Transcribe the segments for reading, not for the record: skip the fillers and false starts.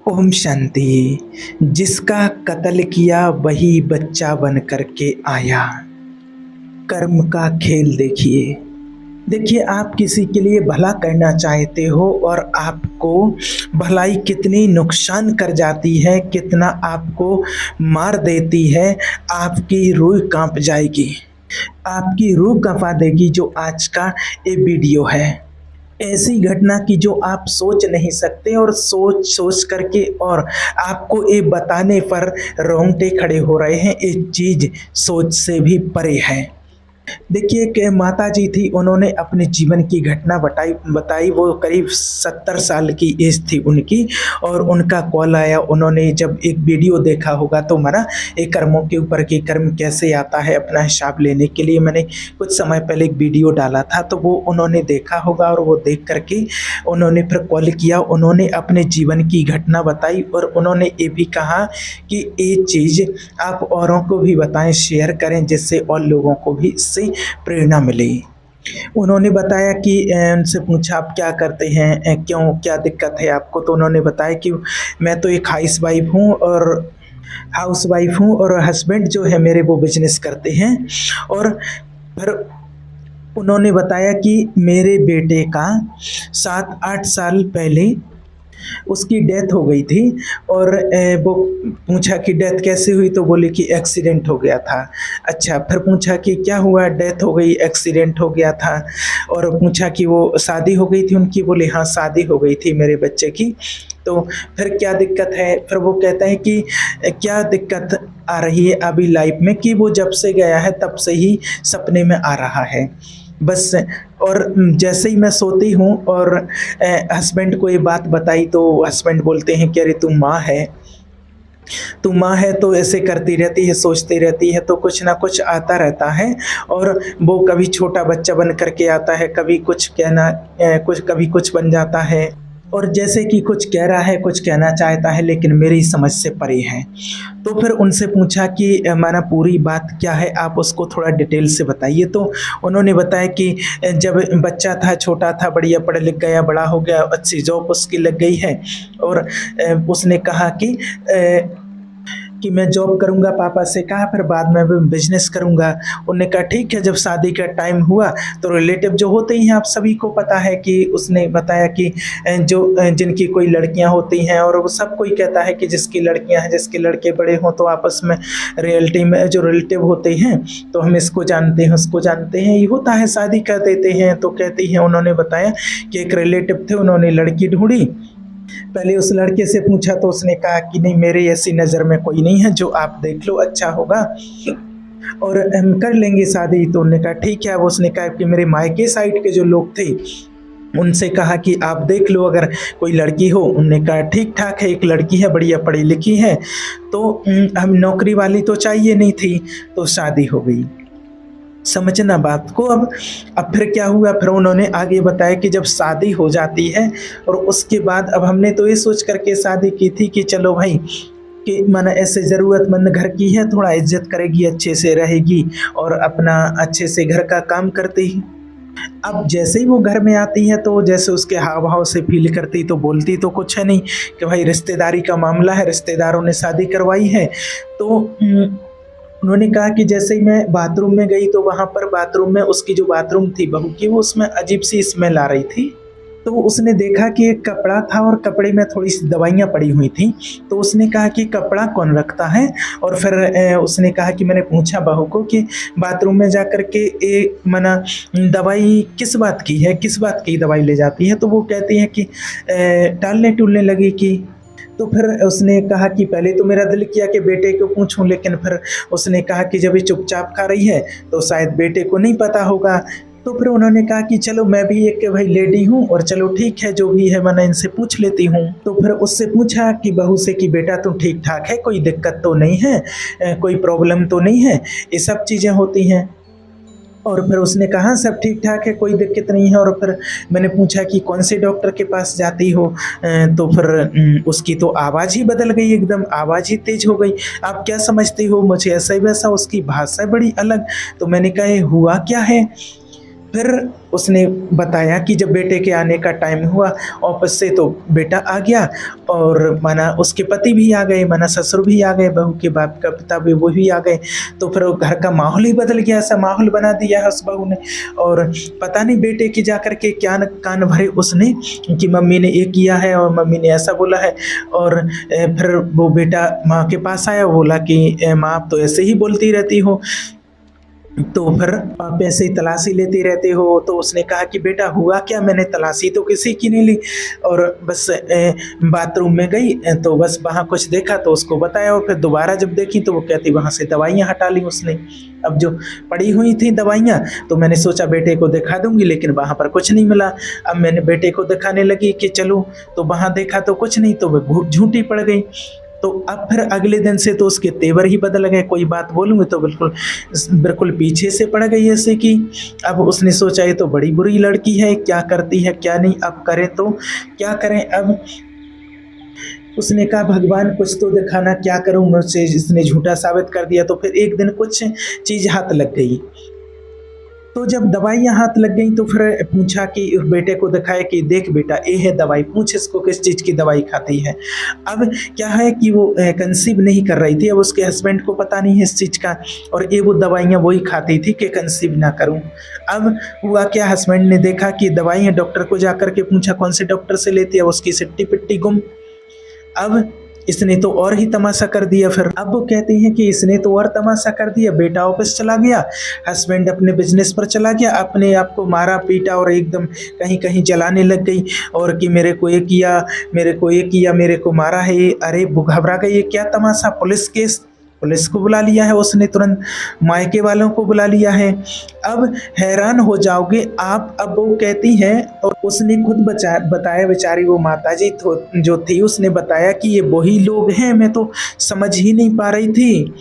ओम शांति। जिसका कत्ल किया वही बच्चा बन करके आया। कर्म का खेल देखिए। देखिए, आप किसी के लिए भला करना चाहते हो और आपको भलाई कितनी नुकसान कर जाती है, कितना आपको मार देती है, आपकी रूह कांप जाएगी। आपकी रूह कांपा देगी जो आज का ये वीडियो है। ऐसी घटना की जो आप सोच नहीं सकते और सोच सोच करके और आपको ये बताने पर रोंगटे खड़े हो रहे हैं। ये चीज़ सोच से भी परे है। देखिए कि माताजी थी, उन्होंने अपने जीवन की घटना बताई। वो करीब 70 साल की एज थी उनकी और उनका कॉल आया। उन्होंने जब एक वीडियो देखा होगा तो माना ये कर्मों के ऊपर कि कर्म कैसे आता है, अपना हिसाब लेने के लिए मैंने कुछ समय पहले एक वीडियो डाला था, तो वो उन्होंने देखा होगा और वो देख करके उन्होंने फिर कॉल किया। उन्होंने अपने जीवन की घटना बताई और उन्होंने ये भी कहा कि ये चीज़ आप औरों को भी बताएं, शेयर करें, जिससे और लोगों को भी से प्रेरणा मिली। उन्होंने बताया कि उनसे पूछा आप क्या करते हैं, क्यों, क्या दिक्कत है आपको? तो उन्होंने बताया कि मैं तो एक हाउस वाइफ हूँ और हस्बैंड जो है मेरे वो बिजनेस करते हैं। और फिर उन्होंने बताया कि मेरे बेटे का 7-8 साल पहले उसकी डेथ हो गई थी। और वो पूछा कि डेथ कैसे हुई, तो बोले कि एक्सीडेंट हो गया था। अच्छा, फिर पूछा कि क्या हुआ, डेथ हो गई, एक्सीडेंट हो गया था। और पूछा कि वो शादी हो गई थी उनकी, बोले हाँ शादी हो गई थी मेरे बच्चे की। तो फिर क्या दिक्कत है? फिर वो कहता है कि क्या दिक्कत आ रही है अभी लाइफ में, कि वो जब से गया है तब से ही सपने में आ रहा है बस। और जैसे ही मैं सोती हूँ और हस्बैंड को ये बात बताई तो हस्बैंड बोलते हैं कि अरे तू माँ है तो ऐसे करती रहती है, सोचती रहती है, तो कुछ ना कुछ आता रहता है। और वो कभी छोटा बच्चा बन करके आता है, कभी कुछ कभी कुछ बन जाता है। और जैसे कि कुछ कह रहा है, कुछ कहना चाहता है, लेकिन मेरी समझ से परे है। तो फिर उनसे पूछा कि माना पूरी बात क्या है, आप उसको थोड़ा डिटेल से बताइए। तो उन्होंने बताया कि जब बच्चा था, छोटा था, बढ़िया पढ़ लिख गया, बड़ा हो गया, अच्छी जॉब उसकी लग गई है। और उसने कहा कि मैं जॉब करूंगा, पापा से कहा, फिर बाद में मैं बिजनेस करूंगा। उन्होंने कहा ठीक है। जब शादी का टाइम हुआ तो रिलेटिव जो होते ही हैं, आप सभी को पता है कि उसने बताया कि जिनकी कोई लड़कियां होती हैं, और वो सब कोई कहता है कि जिसकी लड़कियां हैं, जिसके लड़के बड़े हों, तो आपस में रियलिटी में जो रिलेटिव होते हैं तो हम इसको जानते हैं, उसको जानते हैं, ये होता है, शादी कर देते हैं। तो कहती हैं, उन्होंने बताया कि एक रिलेटिव थे, उन्होंने लड़की ढूंढी। पहले उस लड़के से पूछा तो उसने कहा कि नहीं, मेरे ऐसी नज़र में कोई नहीं है, जो आप देख लो अच्छा होगा और हम कर लेंगे शादी। तो उन्होंने कहा ठीक है। अब उसने कहा कि मेरे मायके साइड के जो लोग थे उनसे कहा कि आप देख लो अगर कोई लड़की हो। उनने कहा ठीक ठाक है, एक लड़की है, बढ़िया पढ़ी लिखी है, तो हम नौकरी वाली तो चाहिए नहीं थी, तो शादी हो गई। समझना बात को। अब फिर क्या हुआ, फिर उन्होंने आगे बताया कि जब शादी हो जाती है और उसके बाद अब हमने तो ये सोच करके शादी की थी कि चलो भाई कि माना ऐसे ज़रूरतमंद घर की है, थोड़ा इज्जत करेगी, अच्छे से रहेगी और अपना अच्छे से घर का काम करती। अब जैसे ही वो घर में आती है तो जैसे उसके हाव भाव से फील करती, तो बोलती तो कुछ है नहीं कि भाई रिश्तेदारी का मामला है, रिश्तेदारों ने शादी करवाई है। तो उन्होंने कहा कि जैसे ही मैं बाथरूम में गई तो वहाँ पर बाथरूम में उसकी जो बाथरूम थी बहू की, वो उसमें अजीब सी स्मेल आ रही थी। तो उसने देखा कि एक कपड़ा था और कपड़े में थोड़ी सी दवाइयाँ पड़ी हुई थी। तो उसने कहा कि कपड़ा कौन रखता है? और फिर उसने कहा कि मैंने पूछा बहू को कि बाथरूम में जा कर के मना दवाई किस बात की है, किस बात की दवाई ले जाती है? तो वो कहती है कि टालने टूलने लगी कि। तो फिर उसने कहा कि पहले तो मेरा दिल किया कि बेटे को पूछूं, लेकिन फिर उसने कहा कि जब ये चुपचाप खा रही है तो शायद बेटे को नहीं पता होगा। तो फिर उन्होंने कहा कि चलो मैं भी एक भाई लेडी हूँ और चलो ठीक है, जो भी है मैंने इनसे पूछ लेती हूँ। तो फिर उससे पूछा कि बहू से कि बेटा तुम ठीक ठाक है, कोई दिक्कत तो नहीं है, कोई प्रॉब्लम तो नहीं है, ये सब चीज़ें होती हैं। और फिर उसने कहा सब ठीक ठाक है, कोई दिक्कत नहीं है। और फिर मैंने पूछा कि कौन से डॉक्टर के पास जाती हो? तो फिर उसकी तो आवाज़ ही बदल गई, एकदम आवाज़ ही तेज हो गई। आप क्या समझती हो मुझे ऐसा ही वैसा? उसकी भाषा बड़ी अलग। तो मैंने कहा हुआ क्या है? फिर उसने बताया कि जब बेटे के आने का टाइम हुआ ऑफिस से तो बेटा आ गया और माना उसके पति भी आ गए, माना ससुर भी आ गए, बहू के बाप का पिता भी वो भी आ गए। तो फिर वो घर का माहौल ही बदल गया, ऐसा माहौल बना दिया है उस बहू ने। और पता नहीं बेटे की जा कर के क्या कान भरे उसने कि मम्मी ने ये किया है और मम्मी ने ऐसा बोला है। और फिर वो बेटा माँ के पास आया, बोला कि माँ आप तो ऐसे ही बोलती रहती हो, तो फिर आप ऐसे ही तलाशी लेते रहते हो। तो उसने कहा कि बेटा हुआ क्या, मैंने तलाशी तो किसी की नहीं ली, और बस बाथरूम में गई तो बस वहाँ कुछ देखा तो उसको बताया, और फिर दोबारा जब देखी तो वो कहती वहाँ से दवाइयाँ हटा ली उसने। अब जो पड़ी हुई थी दवाइयाँ तो मैंने सोचा बेटे को दिखा दूंगी, लेकिन वहाँ पर कुछ नहीं मिला। अब मैंने बेटे को दिखाने लगी कि चलो, तो वहाँ देखा तो कुछ नहीं, तो वह झूठी पड़ गई। तो अब फिर अगले दिन से तो उसके तेवर ही बदल गए, कोई बात बोलूँगी तो बिल्कुल बिल्कुल पीछे से पड़ गई ऐसे कि अब उसने सोचा ये तो बड़ी बुरी लड़की है, क्या करती है क्या नहीं, अब करें तो क्या करें। अब उसने कहा भगवान कुछ तो दिखाना, क्या करूं, मुझसे इसने झूठा साबित कर दिया। तो फिर एक दिन कुछ चीज़ हाथ लग गई, तो जब दवाइयाँ हाथ लग गई तो फिर पूछा कि बेटे को दिखाया कि देख बेटा ये है दवाई, पूछ इसको किस चीज़ की दवाई खाती है। अब क्या है कि वो कंसीव नहीं कर रही थी, अब उसके हस्बैंड को पता नहीं है इस चीज़ का, और ये वो दवाइयाँ वही खाती थी कि कंसीव ना करूं। अब हुआ क्या, हस्बैंड ने देखा कि दवाइयाँ, डॉक्टर को जाकर के पूछा कौन से डॉक्टर से लेती है, उसकी सिट्टी पिट्टी गुम। अब इसने तो और ही तमाशा कर दिया। फिर अब वो कहती हैं कि इसने तो और तमाशा कर दिया, बेटा ऑफिस चला गया, हस्बैंड अपने बिजनेस पर चला गया, अपने आप को मारा पीटा और एकदम कहीं कहीं जलाने लग गई, और कि मेरे को ये किया, मेरे को ये किया, मेरे को मारा है ये। अरे वो घबरा गई, ये क्या तमाशा, पुलिस केस, पुलिस को बुला लिया है उसने, तुरंत मायके वालों को बुला लिया है। अब हैरान हो जाओगे आप। अब वो कहती है, और उसने खुद बताया, बेचारी वो माताजी जो थी उसने बताया कि ये वही लोग हैं, मैं तो समझ ही नहीं पा रही थी।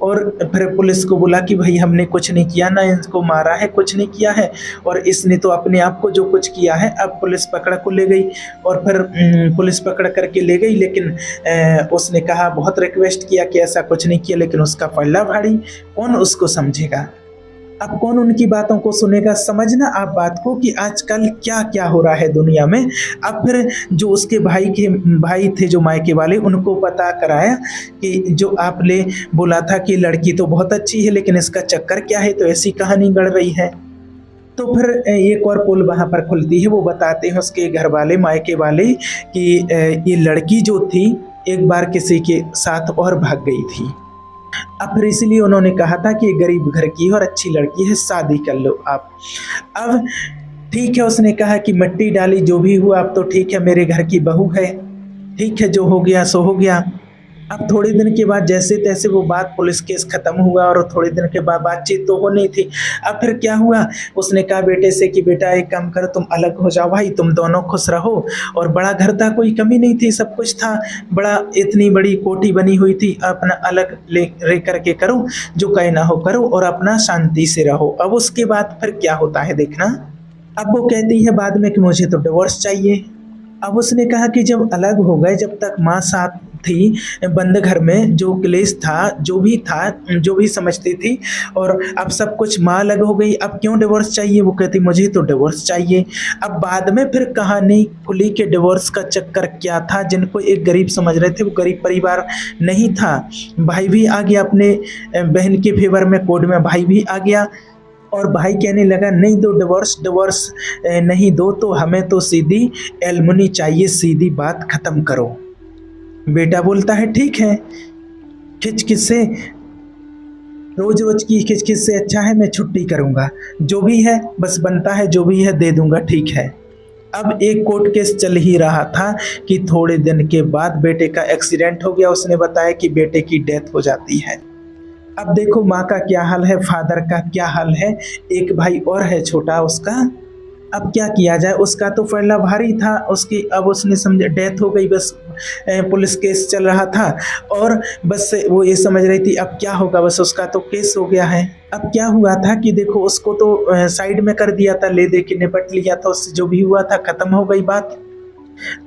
और फिर पुलिस को बोला कि भाई हमने कुछ नहीं किया, ना इनको मारा है, कुछ नहीं किया है, और इसने तो अपने आप को जो कुछ किया है। अब पुलिस पकड़ को ले गई, और फिर पुलिस पकड़ करके ले गई, लेकिन उसने कहा, बहुत रिक्वेस्ट किया कि ऐसा कुछ नहीं किया, लेकिन उसका पल्ला भारी, कौन उसको समझेगा, अब कौन उनकी बातों को सुनेगा। समझना आप बात को कि आजकल क्या क्या हो रहा है दुनिया में। अब फिर जो उसके भाई थे जो मायके वाले, उनको पता कराया कि जो आपने बोला था कि लड़की तो बहुत अच्छी है, लेकिन इसका चक्कर क्या है, तो ऐसी कहानी गढ़ रही है। तो फिर एक और पोल वहाँ पर खुलती है, वो बताते हैं उसके घर वाले, मायके वाले, कि ये लड़की जो थी एक बार किसी के साथ और भाग गई थी। अब फिर इसलिए उन्होंने कहा था कि गरीब घर की और अच्छी लड़की है, शादी कर लो आप। अब ठीक है, उसने कहा कि मिट्टी डाली, जो भी हुआ अब तो ठीक है, मेरे घर की बहू है, ठीक है, जो हो गया सो हो गया। अब थोड़े दिन के बाद जैसे तैसे वो बात, पुलिस केस खत्म हुआ, और थोड़े दिन के बाद बातचीत तो होनी थी। अब फिर क्या हुआ, उसने कहा बेटे से कि बेटा एक काम करो, तुम अलग हो जाओ भाई, तुम दोनों खुश रहो। और बड़ा घर था, कोई कमी नहीं थी, सब कुछ था, बड़ा इतनी बड़ी कोठी बनी हुई थी, अपना अलग ले करके करो, जो कहना हो करो, और अपना शांति से रहो। अब उसके बाद फिर क्या होता है देखना। अब वो कहती है बाद में कि मुझे तो डिवोर्स चाहिए। अब उसने कहा कि जब अलग हो गए, जब तक माँ साथ थी, बंद घर में जो क्लेश था, जो भी था, जो भी समझती थी, और अब सब कुछ माँ अलग हो गई, अब क्यों डिवोर्स चाहिए। वो कहती मुझे तो डिवोर्स चाहिए। अब बाद में फिर कहानी खुली कि डिवोर्स का चक्कर क्या था। जिनको एक गरीब समझ रहे थे, वो गरीब परिवार नहीं था, भाई भी आ गया अपने बहन के फेवर में, कोर्ट में भाई भी आ गया, और भाई कहने लगा नहीं दो डिवोर्स नहीं दो तो हमें तो सीधी एलमुनी चाहिए, सीधी बात खत्म करो। बेटा बोलता है ठीक है, खिच से, रोज रोज की खिच से अच्छा है मैं छुट्टी करूंगा, जो भी है बस बनता है, जो भी है दे दूंगा, ठीक है। अब एक कोर्ट केस चल ही रहा था कि थोड़े दिन के बाद बेटे का एक्सीडेंट हो गया। उसने बताया कि बेटे की डेथ हो जाती है। अब देखो माँ का क्या हाल है, फादर का क्या हाल है, एक भाई और है छोटा उसका। अब क्या किया जाए, उसका तो पहला भारी था उसकी, अब उसने समझे डेथ हो गई, बस पुलिस केस चल रहा था, और बस वो ये समझ रही थी अब क्या होगा, बस उसका तो केस हो गया है। अब क्या हुआ था कि देखो उसको तो साइड में कर दिया था, ले दे के निपट लिया था उससे, जो भी हुआ था खत्म हो गई बात।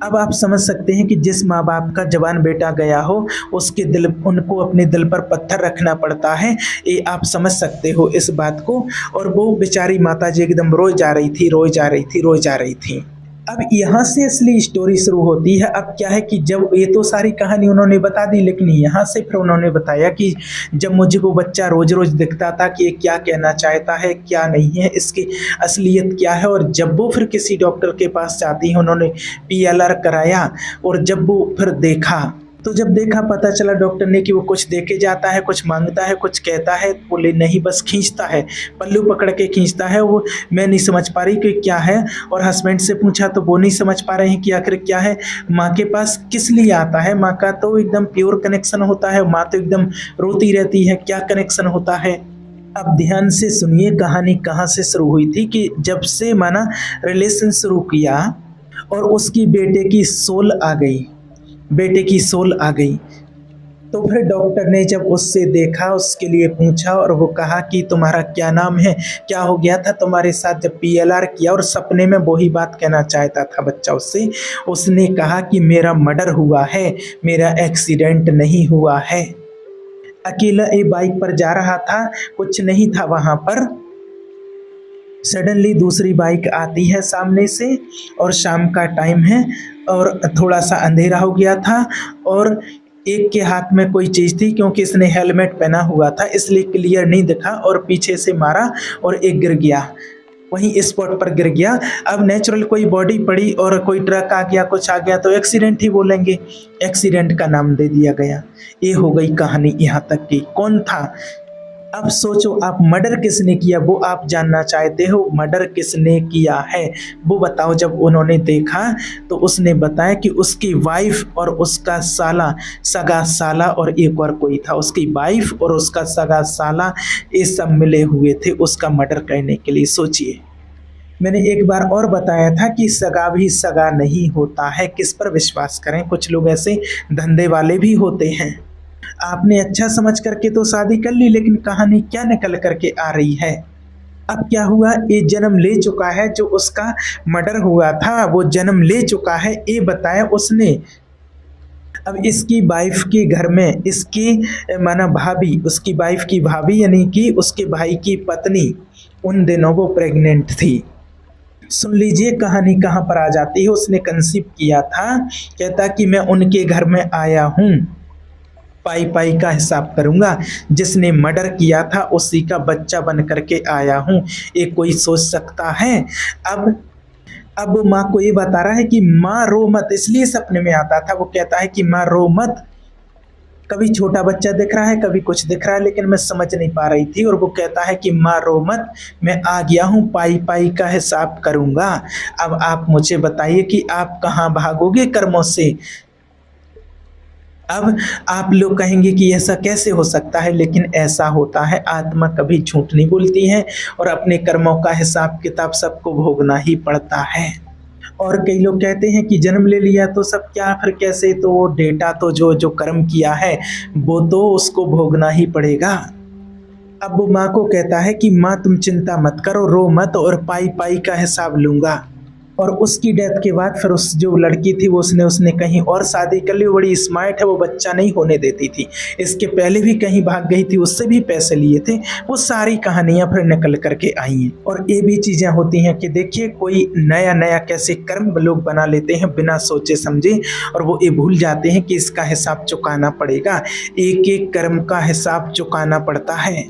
अब आप समझ सकते हैं कि जिस माँ-बाप का जवान बेटा गया हो, उसके दिल उनको अपने दिल पर पत्थर रखना पड़ता है। ये आप समझ सकते हो इस बात को। और वो बेचारी माताजी एकदम रोए जा रही थी, रोए जा रही थी, रोए जा रही थी। अब यहाँ से असली स्टोरी शुरू होती है। अब क्या है कि जब ये तो सारी कहानी उन्होंने बता दी, लेकिन यहाँ से फिर उन्होंने बताया कि जब मुझे वो बच्चा रोज़-रोज़ दिखता था कि ये क्या कहना चाहता है, क्या नहीं है, इसकी असलियत क्या है। और जब वो फिर किसी डॉक्टर के पास जाती हैं, उन्होंने पीएलआर कराया और जब वो फिर देखा, तो जब देखा पता चला डॉक्टर ने कि वो कुछ दे के जाता है, कुछ माँगता है, कुछ कहता है, बोले नहीं बस खींचता है, पल्लू पकड़ के खींचता है। वो मैं नहीं समझ पा रही कि क्या है। और हस्बैंड से पूछा तो वो नहीं समझ पा रहे हैं कि आखिर क्या है। माँ के पास किस लिए आता है? माँ का तो एकदम प्योर कनेक्शन होता है, माँ तो एकदम रोती रहती है, क्या कनेक्शन होता है। अब ध्यान से सुनिए कहानी कहाँ से शुरू हुई थी कि जब से माना रिलेशन शुरू किया और उसकी बेटे की सोल आ गई, बेटे की सोल आ गई। तो फिर डॉक्टर ने जब उससे देखा, उसके लिए पूछा और वो कहा कि तुम्हारा क्या नाम है, क्या हो गया था तुम्हारे साथ। जब पीएलआर किया और सपने में वही बात कहना चाहता था बच्चा उससे, उसने कहा कि मेरा मर्डर हुआ है, मेरा एक्सीडेंट नहीं हुआ है। अकेला एक बाइक पर जा रहा था, कुछ नहीं था वहाँ पर। सडनली दूसरी बाइक आती है सामने से और शाम का टाइम है और थोड़ा सा अंधेरा हो गया था और एक के हाथ में कोई चीज़ थी, क्योंकि इसने हेलमेट पहना हुआ था इसलिए क्लियर नहीं दिखा, और पीछे से मारा और एक गिर गया, वहीं स्पॉट पर गिर गया। अब नेचुरल कोई बॉडी पड़ी और कोई ट्रक आ गया, कुछ आ गया तो एक्सीडेंट ही बोलेंगे, एक्सीडेंट का नाम दे दिया गया। ये हो गई कहानी यहाँ तक की। कौन था? अब सोचो आप, मर्डर किसने किया वो आप जानना चाहते हो, मर्डर किसने किया है वो बताओ। जब उन्होंने देखा तो उसने बताया कि उसकी वाइफ और उसका साला, सगा साला और एक और कोई था, उसकी वाइफ और उसका सगा साला, ये सब मिले हुए थे उसका मर्डर करने के लिए। सोचिए, मैंने एक बार और बताया था कि सगा भी सगा नहीं होता है, किस पर विश्वास करें। कुछ लोग ऐसे धंधे वाले भी होते हैं। आपने अच्छा समझ करके तो शादी कर ली, लेकिन कहानी क्या निकल करके आ रही है। अब क्या हुआ, ये जन्म ले चुका है, जो उसका मर्डर हुआ था वो जन्म ले चुका है, ये बताया उसने। अब इसकी वाइफ के घर में इसकी माना भाभी, उसकी वाइफ की भाभी यानी कि उसके भाई की पत्नी, उन दिनों वो प्रेग्नेंट थी। सुन लीजिए कहानी कहाँ पर आ जाती है। उसने कंसीव किया था, कहता कि मैं उनके घर में आया हूँ, पाई पाई का हिसाब करूंगा, जिसने मर्डर किया था उसी का बच्चा बन करके आया हूँ। ये कोई सोच सकता है? अब वो माँ को ये बता रहा है कि माँ रो मत, इसलिए सपने में आता था। वो कहता है कि माँ रो मत, कभी छोटा बच्चा दिख रहा है, कभी कुछ दिख रहा है, लेकिन मैं समझ नहीं पा रही थी। और वो कहता है कि माँ रो मत, मैं आ गया हूँ, पाई पाई का हिसाब करूंगा। अब आप मुझे बताइए कि आप कहाँ भागोगे कर्मों से। अब आप लोग कहेंगे कि ऐसा कैसे हो सकता है, लेकिन ऐसा होता है। आत्मा कभी झूठ नहीं बोलती है और अपने कर्मों का हिसाब किताब सबको भोगना ही पड़ता है। और कई लोग कहते हैं कि जन्म ले लिया तो सब क्या, फिर कैसे? तो डेटा तो जो जो कर्म किया है वो तो उसको भोगना ही पड़ेगा। अब वो माँ को कहता है कि माँ तुम चिंता मत करो, रो मत, और पाई पाई का हिसाब लूँगा। और उसकी डेथ के बाद फिर उस जो लड़की थी वो उसने कहीं और शादी कर ली। वो बड़ी स्मार्ट है, वो बच्चा नहीं होने देती थी। इसके पहले भी कहीं भाग गई थी, उससे भी पैसे लिए थे। वो सारी कहानियाँ फिर निकल करके आई हैं। और ये भी चीज़ें होती हैं कि देखिए कोई नया नया कैसे कर्म लोग बना लेते हैं बिना सोचे समझे, और वो ये भूल जाते हैं कि इसका हिसाब चुकाना पड़ेगा। एक एक कर्म का हिसाब चुकाना पड़ता है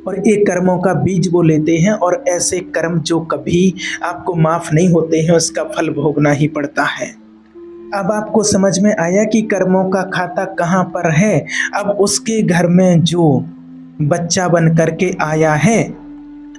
और एक कर्मों का बीज वो लेते हैं, और ऐसे कर्म जो कभी आपको माफ़ नहीं होते हैं उसका फल भोगना ही पड़ता है। अब आपको समझ में आया कि कर्मों का खाता कहाँ पर है। अब उसके घर में जो बच्चा बन करके आया है,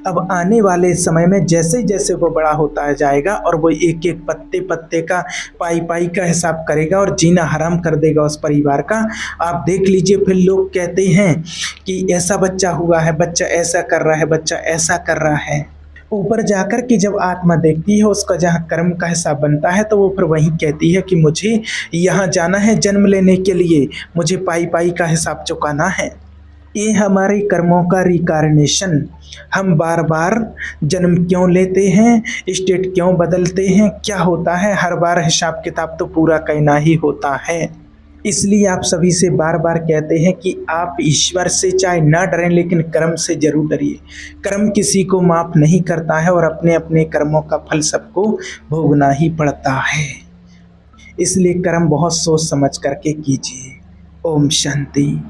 अब आने वाले समय में जैसे जैसे वो बड़ा होता जाएगा और वो एक एक पत्ते पत्ते का, पाई पाई का हिसाब करेगा और जीना हराम कर देगा उस परिवार का। आप देख लीजिए, फिर लोग कहते हैं कि ऐसा बच्चा हुआ है, बच्चा ऐसा कर रहा है, बच्चा ऐसा कर रहा है। ऊपर जाकर के जब आत्मा देखती है उसका जहाँ कर्म का हिसाब बनता है, तो वो फिर वहीं कहती है कि मुझे यहाँ जाना है जन्म लेने के लिए, मुझे पाई पाई का हिसाब चुकाना है। ये हमारे कर्मों का रिकार्नेशन। हम बार बार जन्म क्यों लेते हैं, स्टेट क्यों बदलते हैं, क्या होता है, हर बार हिसाब किताब तो पूरा करना ही होता है। इसलिए आप सभी से बार बार कहते हैं कि आप ईश्वर से चाहे ना डरें लेकिन कर्म से जरूर डरिए। कर्म किसी को माफ नहीं करता है और अपने अपने कर्मों का फल सबको भोगना ही पड़ता है। इसलिए कर्म बहुत सोच समझ करके कीजिए। ओम शांति।